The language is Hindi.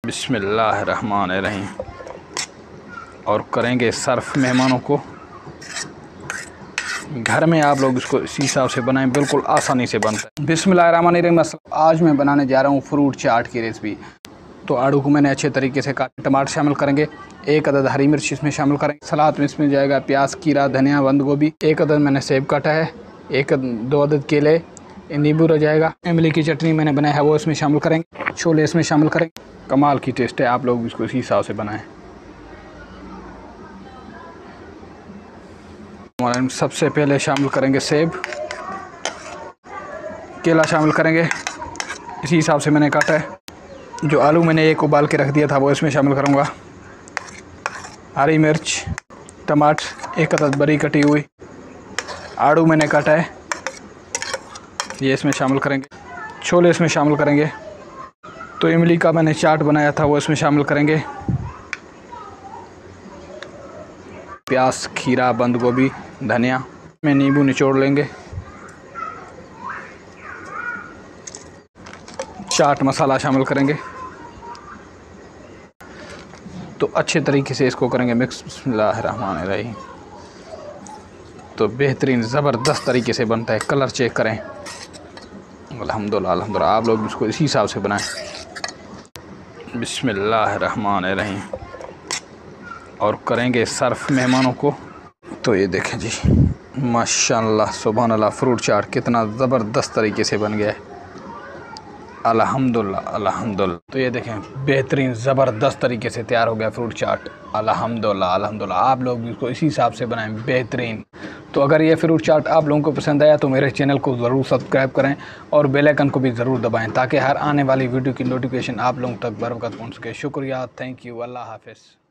बिस्मिल्लाहिर्रहमानिर्रहीम। और करेंगे सर्फ मेहमानों को। घर में आप लोग इसको इसी हिसाब से बनाएं, बिल्कुल आसानी से बनता है। बिस्मिल्लाहिर्रहमानिर्रहीम। आज मैं बनाने जा रहा हूँ फ्रूट चाट की रेसिपी। तो आड़ू को मैंने अच्छे तरीके से काटा। टमाटर शामिल करेंगे, 1 अदद हरी मिर्च इसमें शामिल करेंगे। सलाद में इसमें जाएगा प्याज, खीरा, धनिया, बंद गोभी। 1 अदद मैंने सेब काटा है। 2 अदद केले, नींबू रह जाएगा। इमली की चटनी मैंने बनाया है वो इसमें शामिल करेंगे। छोले इसमें शामिल करेंगे। कमाल की टेस्ट है, आप लोग इसको इसी हिसाब से बनाएं। सबसे पहले शामिल करेंगे सेब, केला शामिल करेंगे, इसी हिसाब से मैंने काटा है। जो आलू मैंने एक उबाल के रख दिया था वो इसमें शामिल करूँगा। हरी मिर्च, टमाटर 1 अदद बरी कटी हुई, आड़ू मैंने काटा है ये इसमें शामिल करेंगे। छोले इसमें शामिल करेंगे। तो इमली का मैंने चाट बनाया था वो इसमें शामिल करेंगे। प्याज, खीरा, बंद गोभी, धनिया में नींबू निचोड़ लेंगे। चाट मसाला शामिल करेंगे। तो अच्छे तरीके से इसको करेंगे मिक्स। बिस्मिल्लाहिर्रहमानिर्रहीम। तो बेहतरीन ज़बरदस्त तरीके से बनता है। कलर चेक करें। अल्हम्दुलिल्लाह अल्हम्दुलिल्लाह। आप लोग इसको इसी हिसाब से बनाएं। बिस्मिल्लाहिर्रहमानिर्रहीम। और करेंगे सर्फ मेहमानों को। तो ये देखें जी, माशाअल्लाह सुभान अल्लाह, फ्रूट चाट कितना ज़बरदस्त तरीके से बन गया है। अल्हम्दुलिल्लाह अल्हम्दुलिल्लाह। तो ये देखें, बेहतरीन ज़बरदस्त तरीके से तैयार हो गया फ्रूट चाट। अल्हम्दुलिल्लाह अल्हम्दुलिल्लाह। आप लोग भी इसको इसी हिसाब से बनाएं, बेहतरीन। तो अगर ये फ्रूट चाट आप लोगों को पसंद आया तो मेरे चैनल को ज़रूर सब्सक्राइब करें और बेल आइकन को भी ज़रूर दबाएं, ताकि हर आने वाली वीडियो की नोटिफिकेशन आप लोगों तक बर वक्त पहुँच सके। शुक्रिया, थैंक यू, अल्लाह हाफ़िज़।